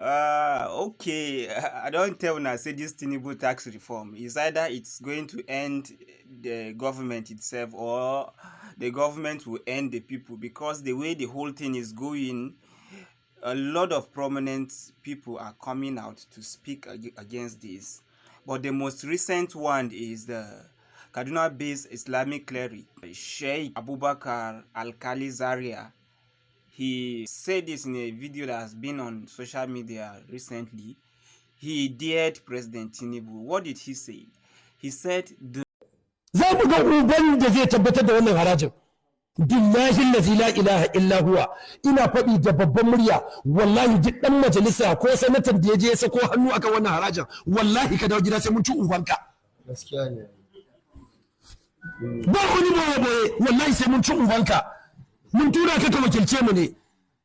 Okay, I don't tell now say this Tinubu tax reform is either it's going to end the government itself or the government will end the people, because the way the whole thing is going, a lot of prominent people are coming out to speak against this. But the most recent one is the Kaduna-based Islamic cleric, Sheikh Abubakar Alkali Zaria. He said this in a video that has been on social media recently. He dared President Tinubu. What did he say? He said, za mu ga uban da zai tabbatar da wannan harajin. Billahi allazi la ilaha illa huwa, ina faɗi da babban murya, wallahi duk ɗan majalisa ko sanatan da ya je ya sako hannu akan wannan harajin, wallahi ka dawo gida sai mun ci ubanka. Gaskiya ne. Ba wani boye wallahi sai mun ci ubanka. Mun tura ka wakilce mu ne.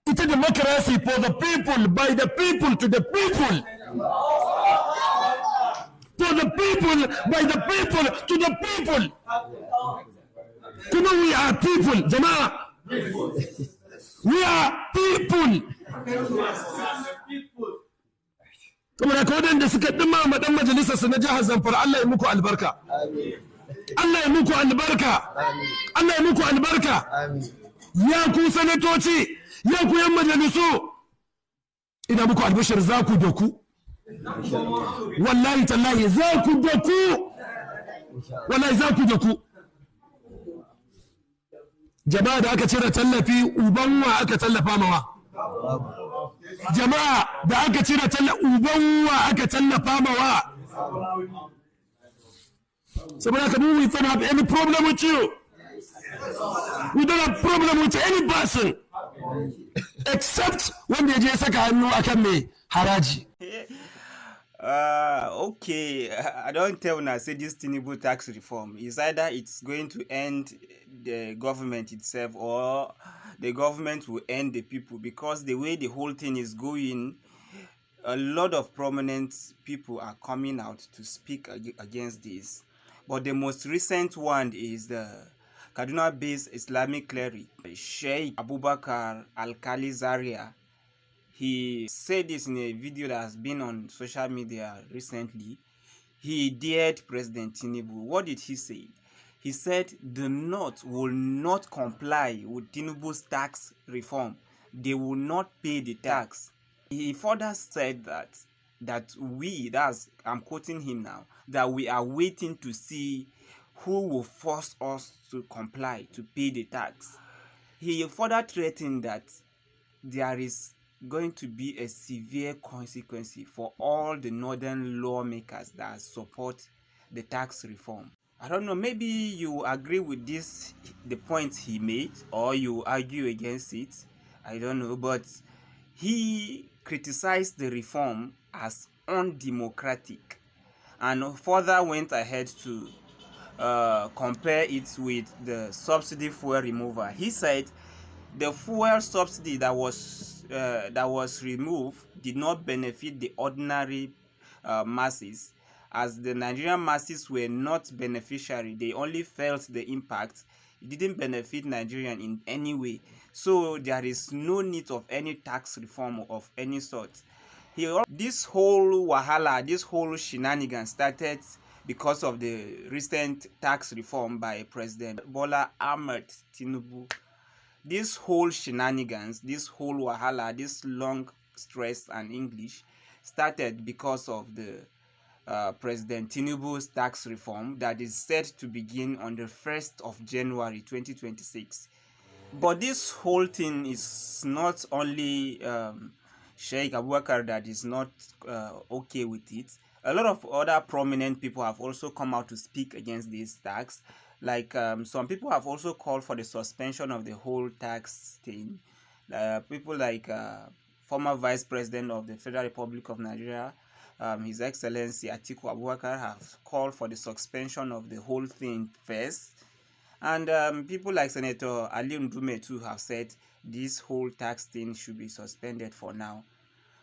Ita democracy for the people, by the people, to the people. For the people, by the people, to the people. Kuma we are people, jama'a. We are people. Kuma da kodan suka dima ma dan majalisar su na jihar Zamfara, Allah ya muku albarka. Allah ya muku albarka. Allah ya muku albarka. Ya ku sanatoci, ya ku yan majalisu, ina muku albashir za ku doku. Wallahi tallahi za ku doku. Wallahi za ku doku. Jama'a da aka cire tallafi, uban wa aka tallafa mawa? Jama'a da aka cire tallafi, uban wa aka tallafa mawa? Saboda haka we don't have any problem with you. We don't have problem with any person except when they just saka hannu akan me haraji. Okay, I don't tell now say this Tinubu tax reform is either it's going to end the government itself or the government will end the people, because the way the whole thing is going, a lot of prominent people are coming out to speak against this. But the most recent one is the Kaduna-based Islamic cleric, Sheikh Abubakar Alkali Zaria. He said this in a video that has been on social media recently. He dared President Tinubu. What did he say? He said the North will not comply with Tinubu's tax reform. They will not pay the tax. He further said that we, I'm quoting him now, that we are waiting to see who will force us to comply, to pay the tax. He further threatened that there is going to be a severe consequence for all the northern lawmakers that support the tax reform. I don't know, maybe you agree with this, the points he made, or you argue against it. I don't know, but he criticized the reform as undemocratic and further went ahead to compare it with the subsidy fuel removal. He said the fuel subsidy that was removed did not benefit the ordinary masses, as the Nigerian masses were not beneficiary. They only felt the impact. It didn't benefit Nigerian in any way. So there is no need of any tax reform of any sort. This whole wahala, this whole shenanigans started because of the recent tax reform by President Bola Ahmed Tinubu. This whole shenanigans, this whole wahala, this long stress and English started because of the President Tinubu's tax reform that is set to begin on the 1st of January 2026. But this whole thing is not only Sheikh Abubakar that is not okay with it. A lot of other prominent people have also come out to speak against this tax. Like some people have also called for the suspension of the whole tax thing. People like former Vice President of the Federal Republic of Nigeria, His Excellency Atiku Abubakar, have called for the suspension of the whole thing first. And people like Senator Ali Ndume too have said this whole tax thing should be suspended for now.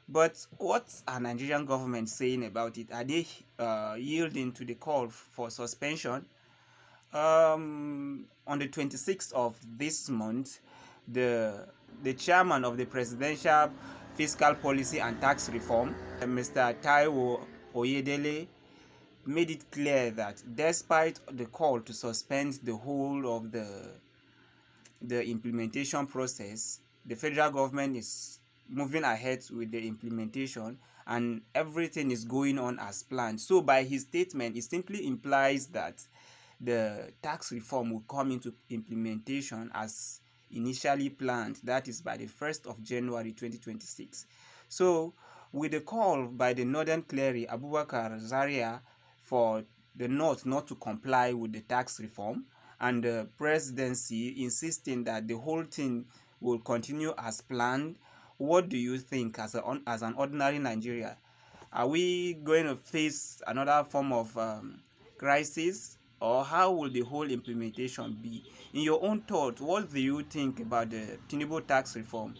But what are Nigerian government saying about it? Are they yielding to the call for suspension? On the 26th of this month, the chairman of the Presidential fiscal policy and tax reform, Mr. Taiwo Oyedele, made it clear that despite the call to suspend the whole of the implementation process, the federal government is moving ahead with the implementation and everything is going on as planned. So by his statement, it simply implies that the tax reform will come into implementation as initially planned, that is by the 1st of January 2026. So with the call by the Northern Cleric Abubakar Zaria for the North not to comply with the tax reform, and the presidency insisting that the whole thing will continue as planned, what do you think as an ordinary Nigeria? Are we going to face another form of crisis, or how will the whole implementation be? In your own thought, what do you think about the Tinubu tax reform?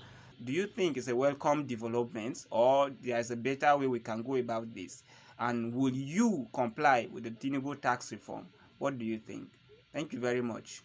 Do you think it's a welcome development, or there's a better way we can go about this? And will you comply with the Tinubu tax reform? What do you think? Thank you very much.